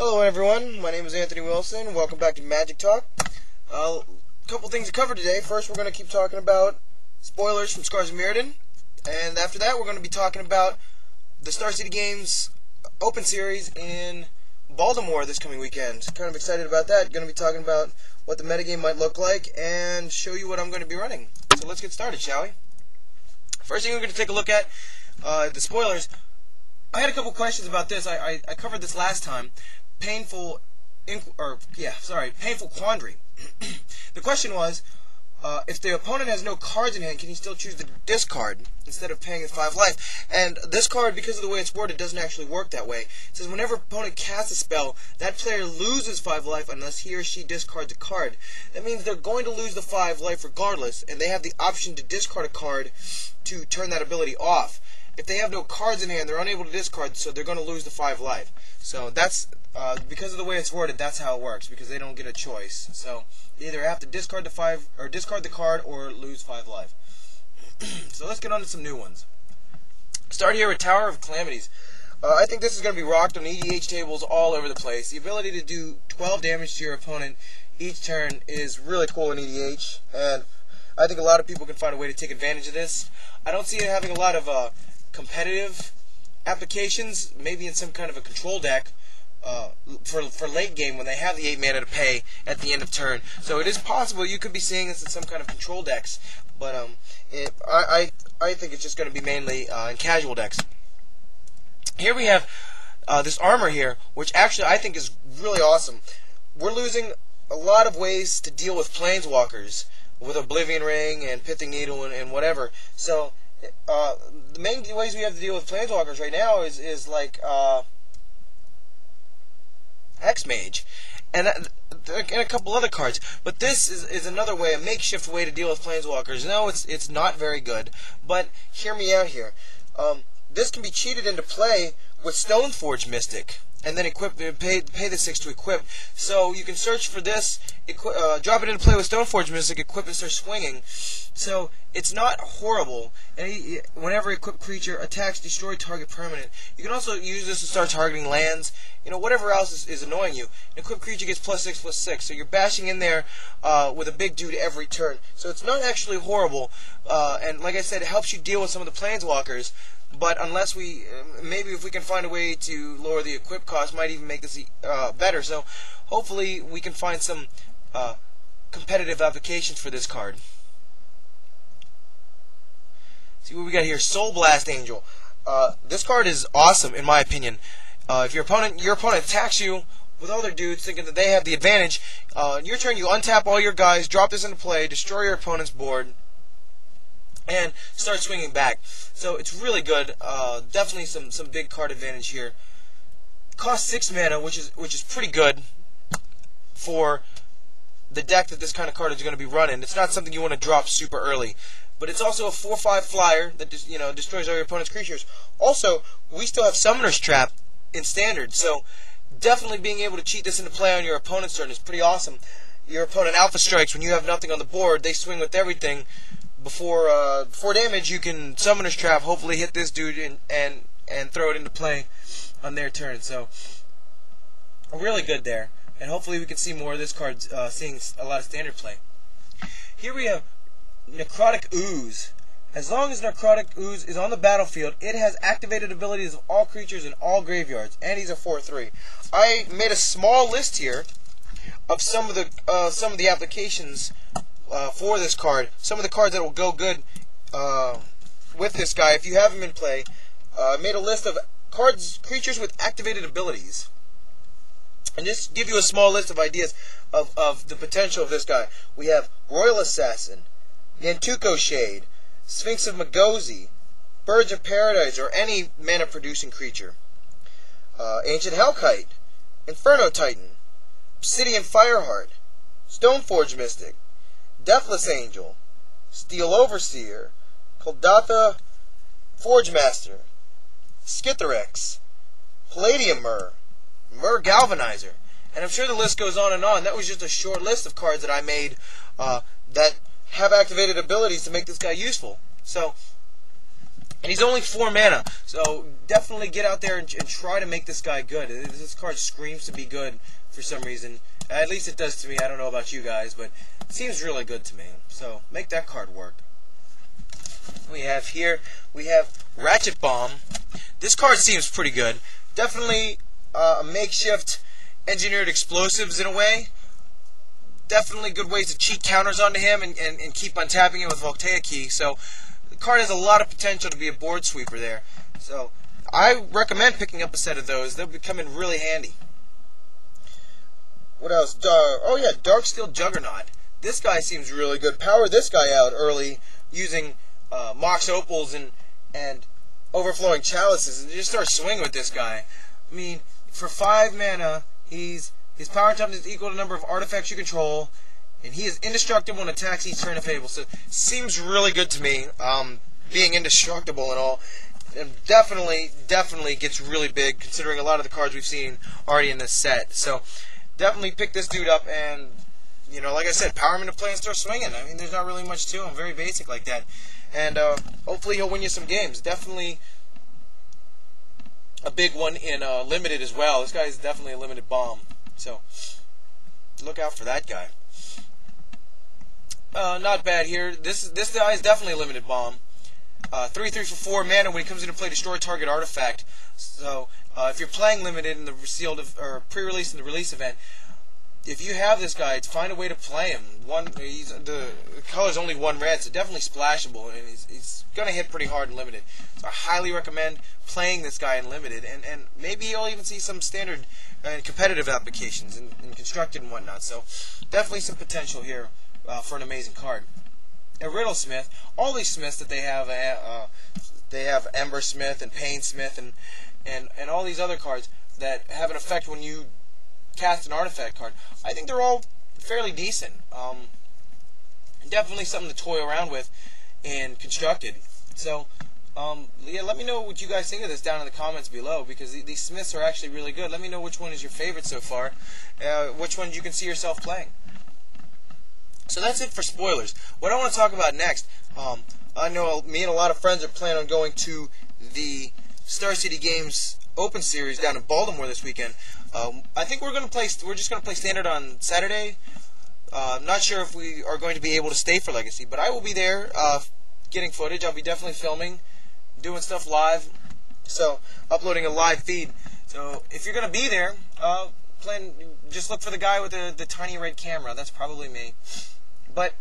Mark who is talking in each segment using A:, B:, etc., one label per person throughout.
A: Hello everyone, my name is Anthony Wilson. Welcome back to Magic Talk. A couple things to cover today. First, we're going to keep talking about spoilers from Scars of Mirrodin, and after that, we're going to be talking about the Starcitygames Open Series in Baltimore this coming weekend. Kind of excited about that. Going to be talking about what the metagame might look like and show you what I'm going to be running. So let's get started, shall we? First thing we're going to take a look at the spoilers. I had a couple questions about this. I covered this last time. Painful quandary. The question was, if the opponent has no cards in hand, can he still choose to discard instead of paying his 5 life? And this card, because of the way it's worded, doesn't actually work that way. It says whenever opponent casts a spell, that player loses 5 life unless he or she discards a card. That means they're going to lose the 5 life regardless, and they have the option to discard a card to turn that ability off. If they have no cards in hand, they're unable to discard, so they're going to lose the 5 life. So that's because of the way it's worded, that's how it works, because they don't get a choice. So they either have to discard the card or lose 5 life. So let's get on to some new ones. Start here with Tower of Calamities. I think this is going to be rocked on EDH tables all over the place. The ability to do 12 damage to your opponent each turn is really cool in EDH, and I think a lot of people can find a way to take advantage of this. I don't see it having a lot of competitive applications, maybe in some kind of a control deck for late game when they have the 8 mana to pay at the end of turn. So it is possible you could be seeing this in some kind of control decks, but I think it's just going to be mainly in casual decks. Here we have this armor here, which actually I think is really awesome. We're losing a lot of ways to deal with planeswalkers with Oblivion Ring and Pithing Needle and whatever. So the main ways we have to deal with planeswalkers right now is like Hexmage and a couple other cards. But this is another way, a makeshift way to deal with planeswalkers. No, it's not very good, but hear me out here. This can be cheated into play with Stoneforge Mystic, and then pay the 6 to equip. So you can search for this, drop it into play with Stoneforge Mystic, equip and start swinging. So it's not horrible. And whenever equipped creature attacks, destroy target permanent. You can also use this to start targeting lands. Whatever else is annoying you. An equipped creature gets +6/+6. So you're bashing in there with a big dude every turn. So it's not actually horrible. And like I said, it helps you deal with some of the planeswalkers. But unless maybe if we can find a way to lower the equip cost, might even make this better. So hopefully we can find some competitive applications for this card. See what we got here. Soul Blast Angel. This card is awesome in my opinion. If your opponent attacks you with all their dudes, thinking that they have the advantage, in your turn you untap all your guys, drop this into play, destroy your opponent's board, and start swinging back. So it's really good. Definitely some big card advantage here. Costs 6 mana, which is pretty good for the deck that this kind of card is going to be running. It's not something you want to drop super early, but it's also a 4/5 flyer that destroys all your opponent's creatures. Also, we still have Summoner's Trap in Standard, so definitely being able to cheat this into play on your opponent's turn is pretty awesome. Your opponent alpha strikes when you have nothing on the board. They swing with everything. Before damage, you can Summoner's Trap, hopefully hit this dude and throw it into play on their turn. So really good there, and hopefully we can see more of this card seeing a lot of Standard play. Here we have Necrotic Ooze. As long as Necrotic Ooze is on the battlefield, it has activated abilities of all creatures in all graveyards, and he's a 4/3. I made a small list here of some of the applications for this card. Some of the cards that will go good with this guy if you have him in play. I made a list of creatures with activated abilities, and just give you a small list of ideas of the potential of this guy. We have Royal Assassin, Yantuko Shade, Sphinx of Magosi, Birds of Paradise, or any mana-producing creature, Ancient Hellkite, Inferno Titan, Obsidian Fireheart, Stoneforge Mystic, Deathless Angel, Steel Overseer, Koldatha Forgemaster, Skithirex, Palladium Myr, Myr Galvanizer, and I'm sure the list goes on and on. That was just a short list of cards that I made that have activated abilities to make this guy useful. So And he's only 4 mana, so definitely get out there and try to make this guy good. This card screams to be good for some reason. At least it does to me. I don't know about you guys, but it seems really good to me. So make that card work. We have Ratchet Bomb. This card seems pretty good. Definitely a makeshift engineered explosives in a way. Definitely good ways to cheat counters onto him and keep untapping him with Voltaic Key. So the card has a lot of potential to be a board sweeper there. So I recommend picking up a set of those. They'll be coming really handy. What else? Oh yeah, Darksteel Juggernaut. This guy seems really good. Power this guy out early using Mox Opals and Overflowing Chalices, and just start swinging with this guy. I mean, for 5 mana, his power toughness is equal to the number of artifacts you control, and he is indestructible and attacks each turn if able. So seems really good to me, being indestructible and all. And definitely gets really big considering a lot of the cards we've seen already in this set. So definitely pick this dude up and, you know, like I said, power him into play and start swinging. I mean, there's not really much to him. Very basic like that. And hopefully he'll win you some games. Definitely a big one in Limited as well. This guy is definitely a limited bomb. So look out for that guy. Not bad here. This guy is definitely a limited bomb. 3/3 for 4 mana. When he comes into play, destroy target artifact. So if you're playing Limited in the sealed or pre-release in the release event, if you have this guy, find a way to play him. The color's only 1 red, so definitely splashable, and he's going to hit pretty hard in Limited. So I highly recommend playing this guy in Limited, and maybe you'll even see some standard and competitive applications in Constructed and whatnot. So definitely some potential here for an amazing card. A Riddlesmith, all these Smiths that they have Ember Smith and Pain Smith and all these other cards that have an effect when you cast an artifact card. I think they're all fairly decent. Definitely something to toy around with in Constructed. So yeah, let me know what you guys think of this down in the comments below, because these Smiths are actually really good. Let me know which one is your favorite so far, which one you can see yourself playing. So that's it for spoilers. What I want to talk about next, I know me and a lot of friends are planning on going to the Starcitygames Open Series down in Baltimore this weekend. I think we're just going to play Standard on Saturday. I'm not sure if we are going to be able to stay for Legacy, but I will be there getting footage. I'll be definitely filming, doing stuff live, so uploading a live feed. So if you're going to be there, just look for the guy with the tiny red camera. That's probably me. But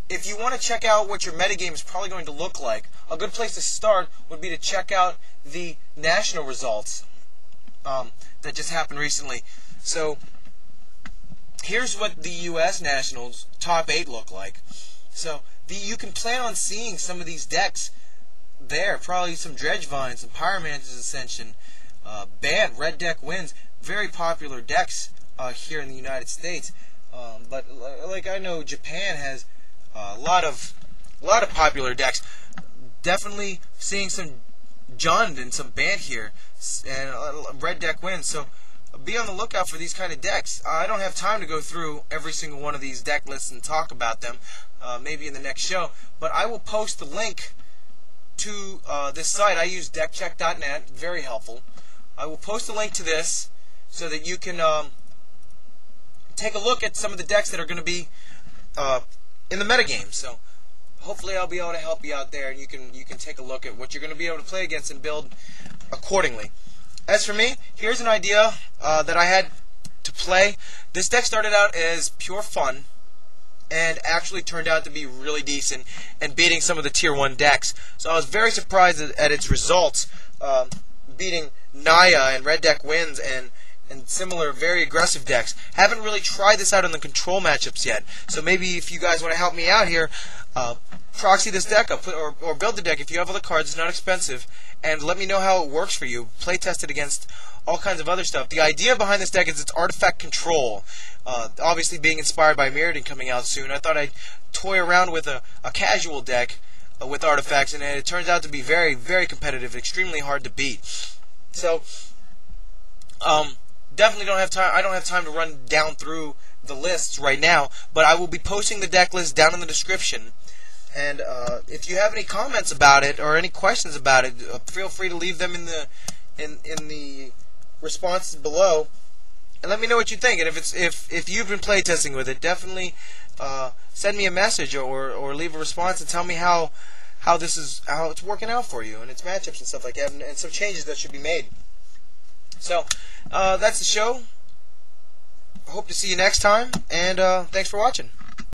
A: if you want to check out what your metagame is probably going to look like, a good place to start would be to check out the national results that just happened recently. So here's what the U.S. Nationals top 8 look like. So you can plan on seeing some of these decks there. Probably some Dredgevine, some Pyromancer's Ascension, Bant, Red Deck wins. Very popular decks here in the United States. But like I know Japan has a lot of popular decks. Definitely seeing some Jund and some Bant here, and Red Deck wins. So be on the lookout for these kind of decks. I don't have time to go through every single one of these deck lists and talk about them. Maybe in the next show. But I will post the link to this site. I use deckcheck.net. Very helpful. I will post a link to this so that you can take a look at some of the decks that are going to be in the metagame. So hopefully I'll be able to help you out there, and you can take a look at what you're going to be able to play against and build accordingly. As for me, here's an idea that I had to play. This deck started out as pure fun and actually turned out to be really decent and beating some of the Tier 1 decks. So I was very surprised at its results, beating Naya and Red Deck wins and similar very aggressive decks. Haven't really tried this out in the control matchups yet. So maybe if you guys want to help me out here, proxy this deck up or build the deck if you have other cards. It's not expensive. And let me know how it works for you. Play test it against all kinds of other stuff. The idea behind this deck is it's artifact control. Obviously being inspired by Mirrodin coming out soon, I thought I'd toy around with a casual deck with artifacts, and it turns out to be very, very competitive, extremely hard to beat. So, definitely don't have time. I don't have time to run down through the lists right now, but I will be posting the deck list down in the description. And if you have any comments about it or any questions about it, feel free to leave them in the responses below, and let me know what you think. And if you've been playtesting with it, definitely send me a message or leave a response and tell me how it's working out for you and its matchups and stuff like that, and some changes that should be made. So that's the show. I hope to see you next time, and thanks for watching.